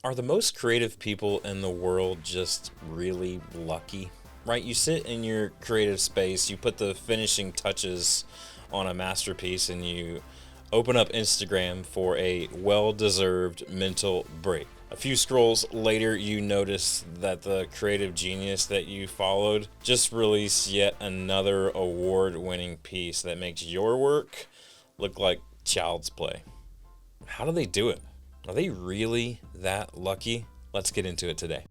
Are the most creative people in the world just really lucky? Right? You sit in your creative space, you put the finishing touches on a masterpiece, and you open up Instagram for a well deserved mental break. A few scrolls later, you notice that the creative genius that you followed just released yet another award winning piece that makes your work look like child's play. How do they do it? Are they really that lucky? Let's get into it today.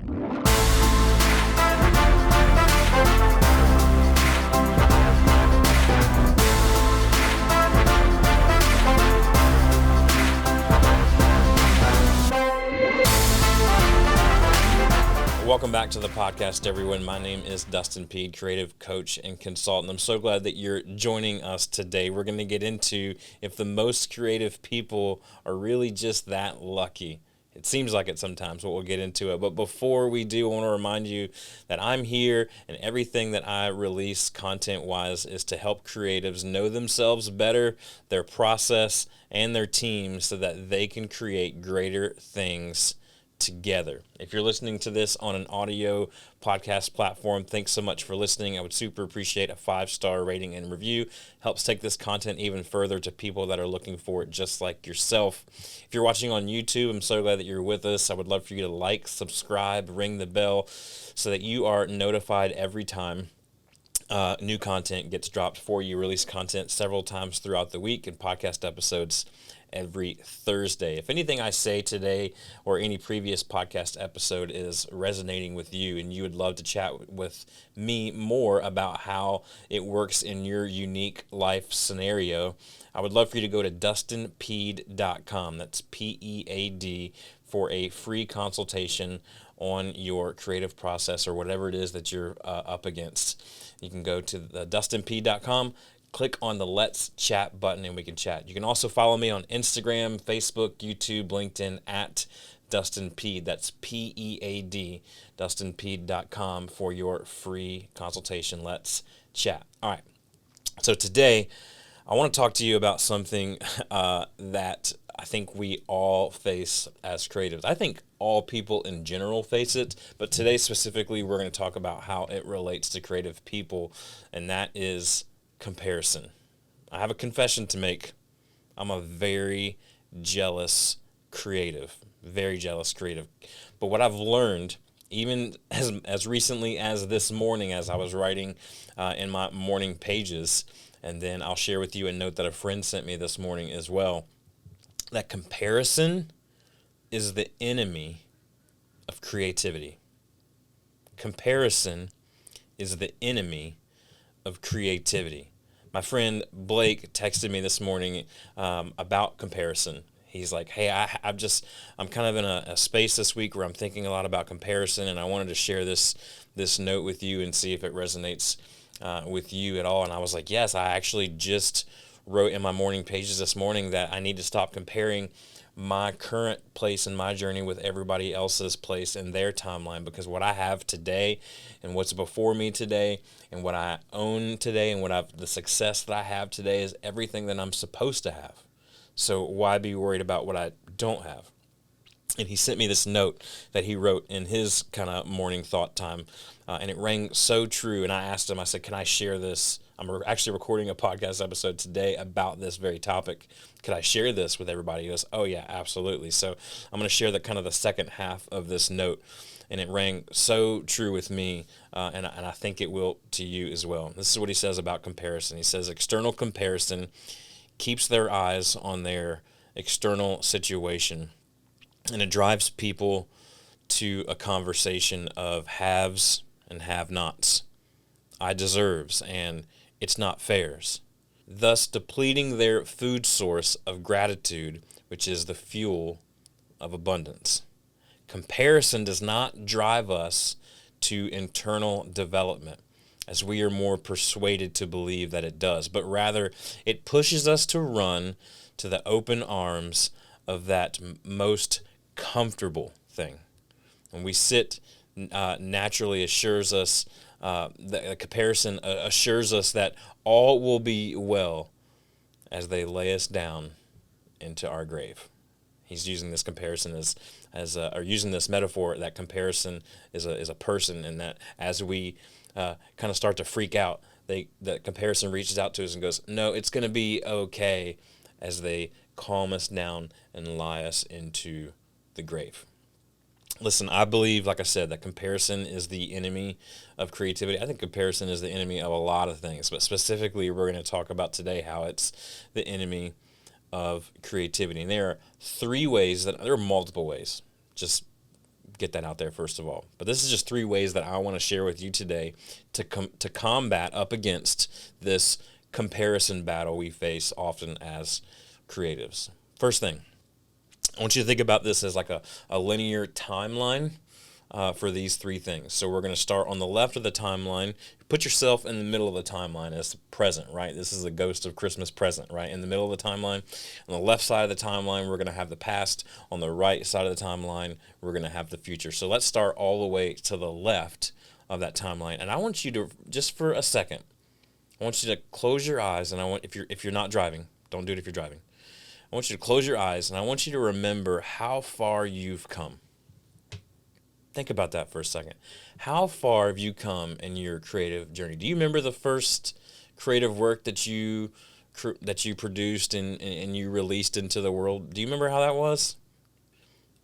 Welcome back to the podcast, everyone. My name is Dustin Peed, creative coach and consultant. I'm so glad that you're joining us today. We're going to get into if the most creative people are really just that lucky. It seems like it sometimes, but we'll get into it. But before we do, I want to remind you that I'm here, and everything that I release content-wise is to help creatives know themselves better, their process, and their team so that they can create greater things together. If you're listening to this on an audio podcast platform, thanks so much for listening. I would super appreciate a 5-star rating and review. Helps take this content even further to people that are looking for it just like yourself. If you're watching on YouTube, I'm so glad that you're with us. I would love for you to like, subscribe, ring the bell so that you are notified every time new content gets dropped for you. Release content several times throughout the week and podcast episodes every Thursday. If anything I say today or any previous podcast episode is resonating with you and you would love to chat with me more about how it works in your unique life scenario, I would love for you to go to dustinpeed.com. That's P-E-A-D for a free consultation on your creative process or whatever it is that you're up against. You can go to the dustinpeed.com, click on the Let's Chat button, and we can chat. You can also follow me on Instagram, Facebook, YouTube, LinkedIn at Dustin Peed. That's P-E-A-D, dustinpeed.com for your free consultation. Let's chat. All right. So today, I want to talk to you about something that I think we all face as creatives. I think all people in general face it, but today specifically, we're going to talk about how it relates to creative people, and that is comparison. I have a confession to make. I'm a very jealous creative, very jealous creative. But what I've learned, even as recently as this morning, as I was writing in my morning pages, and then I'll share with you a note that a friend sent me this morning as well, that comparison is the enemy of creativity. Comparison is the enemy of creativity. My friend Blake texted me this morning about comparison. He's like, hey, I'm kind of in a space this week where I'm thinking a lot about comparison, and I wanted to share this note with you and see if it resonates with you at all. And I was like, yes, I actually just wrote in my morning pages this morning that I need to stop comparing my current place in my journey with everybody else's place in their timeline, because what I have today and what's before me today and what I own today and the success that I have today is everything that I'm supposed to have. So why be worried about what I don't have? And he sent me this note that he wrote in his kind of morning thought time, and it rang so true. And I asked him, I said, can I share this? I'm actually recording a podcast episode today about this very topic. Could I share this with everybody? He goes, oh yeah, absolutely. So I'm going to share the second half of this note, and it rang so true with me, and I think it will to you as well. This is what he says about comparison. He says, external comparison keeps their eyes on their external situation, and it drives people to a conversation of haves and have-nots, I deserves, and it's not fairs, thus depleting their food source of gratitude, which is the fuel of abundance. Comparison does not drive us to internal development, as we are more persuaded to believe that it does, but rather it pushes us to run to the open arms of that most comfortable thing. When we sit, naturally assures us, the comparison assures us that all will be well as they lay us down into our grave. He's using this comparison or using this metaphor that comparison is a person, and that as we kind of start to freak out, that comparison reaches out to us and goes, no, it's going to be okay, as they calm us down and lie us into the grave. Listen, I believe, like I said, that comparison is the enemy of creativity. I think comparison is the enemy of a lot of things, but specifically, we're going to talk about today how it's the enemy of creativity. And there are multiple ways. Just get that out there first of all. But this is just 3 ways that I want to share with you today to combat up against this comparison battle we face often as creatives. First thing, I want you to think about this as like a linear timeline for these 3 things. So we're going to start on the left of the timeline. Put yourself in the middle of the timeline as present, right? This is the ghost of Christmas present, right? In the middle of the timeline. On the left side of the timeline, we're going to have the past. On the right side of the timeline, we're going to have the future. So let's start all the way to the left of that timeline. And I want you to, just for a second, I want you to close your eyes, and if you're not driving, don't do it if you're driving. I want you to close your eyes, and I want you to remember how far you've come. Think about that for a second. How far have you come in your creative journey? Do you remember the first creative work that you produced and you released into the world? Do you remember how that was?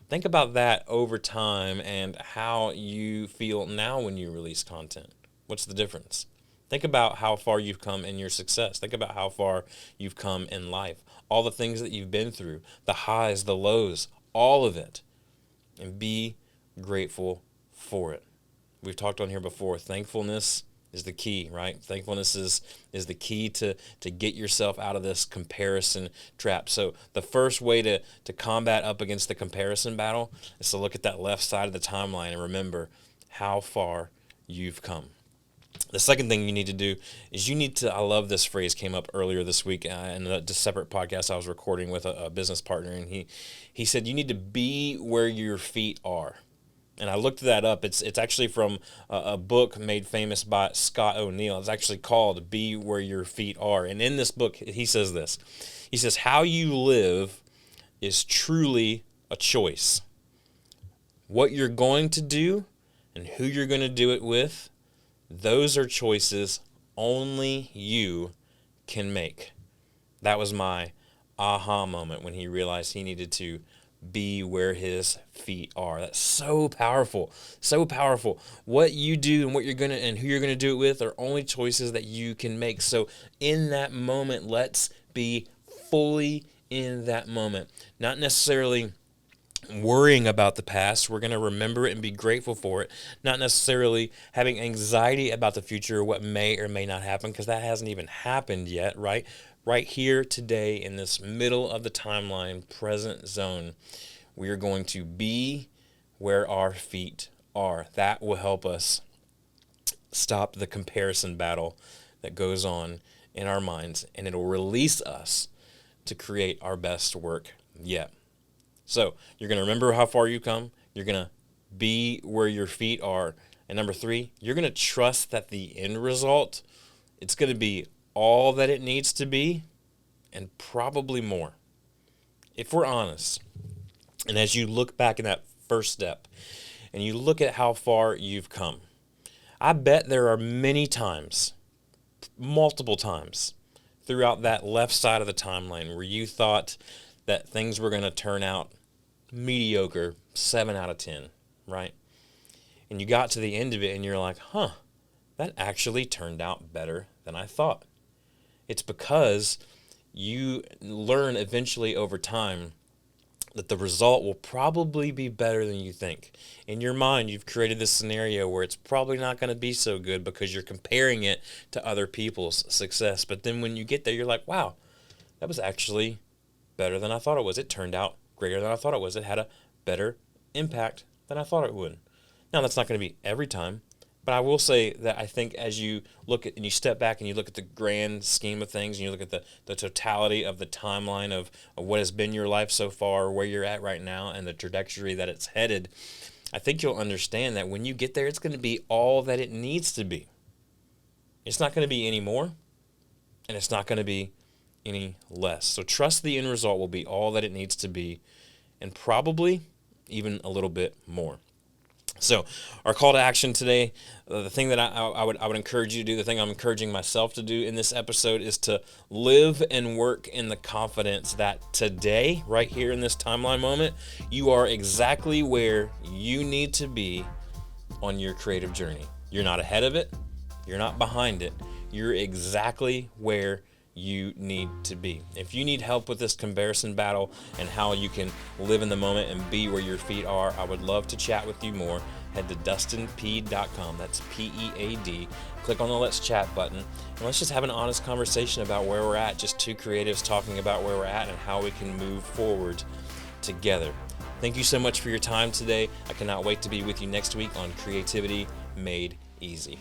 Think about that over time and how you feel now when you release content. What's the difference? Think about how far you've come in your success. Think about how far you've come in life. All the things that you've been through, the highs, the lows, all of it. And be grateful for it. We've talked on here before. Thankfulness is the key, right? Thankfulness is the key to get yourself out of this comparison trap. So the first way to combat up against the comparison battle is to look at that left side of the timeline and remember how far you've come. The second thing you need to do is I love this phrase, came up earlier this week in a separate podcast I was recording with a business partner, and he said, you need to be where your feet are. And I looked that up. It's actually from a book made famous by Scott O'Neill. It's actually called Be Where Your Feet Are. And in this book, he says this. He says, how you live is truly a choice. What you're going to do and who you're going to do it with, those are choices only you can make. That was my aha moment when he realized he needed to be where his feet are. That's so powerful. So powerful. What you do and who you're gonna do it with are only choices that you can make. So in that moment, let's be fully in that moment. Not necessarily worrying about the past. We're going to remember it and be grateful for it. Not necessarily having anxiety about the future, what may or may not happen, because that hasn't even happened yet, right? Right here today in this middle of the timeline, present zone, we are going to be where our feet are. That will help us stop the comparison battle that goes on in our minds, and it'll release us to create our best work yet. So you're going to remember how far you come. You're going to be where your feet are. And number 3, you're going to trust that the end result, it's going to be all that it needs to be and probably more. If we're honest, and as you look back in that first step and you look at how far you've come, I bet there are many times, multiple times throughout that left side of the timeline where you thought that things were going to turn out mediocre, 7 out of 10, right? And you got to the end of it and you're like, that actually turned out better than I thought. It's because you learn eventually over time that the result will probably be better than you think. In your mind, you've created this scenario where it's probably not going to be so good because you're comparing it to other people's success. But then when you get there, you're like, wow, that was actually better than I thought it was. It turned out greater than I thought it was. It had a better impact than I thought it would. Now, that's not going to be every time, but I will say that I think as you look at and you step back and you look at the grand scheme of things and you look at the totality of the timeline of what has been your life so far, where you're at right now, and the trajectory that it's headed, I think you'll understand that when you get there, it's going to be all that it needs to be. It's not going to be any more, and it's not going to be any less. So trust the end result will be all that it needs to be, and probably even a little bit more. So our call to action today, the thing that I would encourage you to do, the thing I'm encouraging myself to do in this episode, is to live and work in the confidence that today, right here in this timeline moment, you are exactly where you need to be on your creative journey. You're not ahead of it. You're not behind it. You're exactly where you need to be. If you need help with this comparison battle and how you can live in the moment and be where your feet are, I would love to chat with you more. Head to dustinpeed.com. That's P-E-A-D. Click on the Let's Chat button, and let's just have an honest conversation about where we're at. Just two creatives talking about where we're at and how we can move forward together. Thank you so much for your time today. I cannot wait to be with you next week on Creativity Made Easy.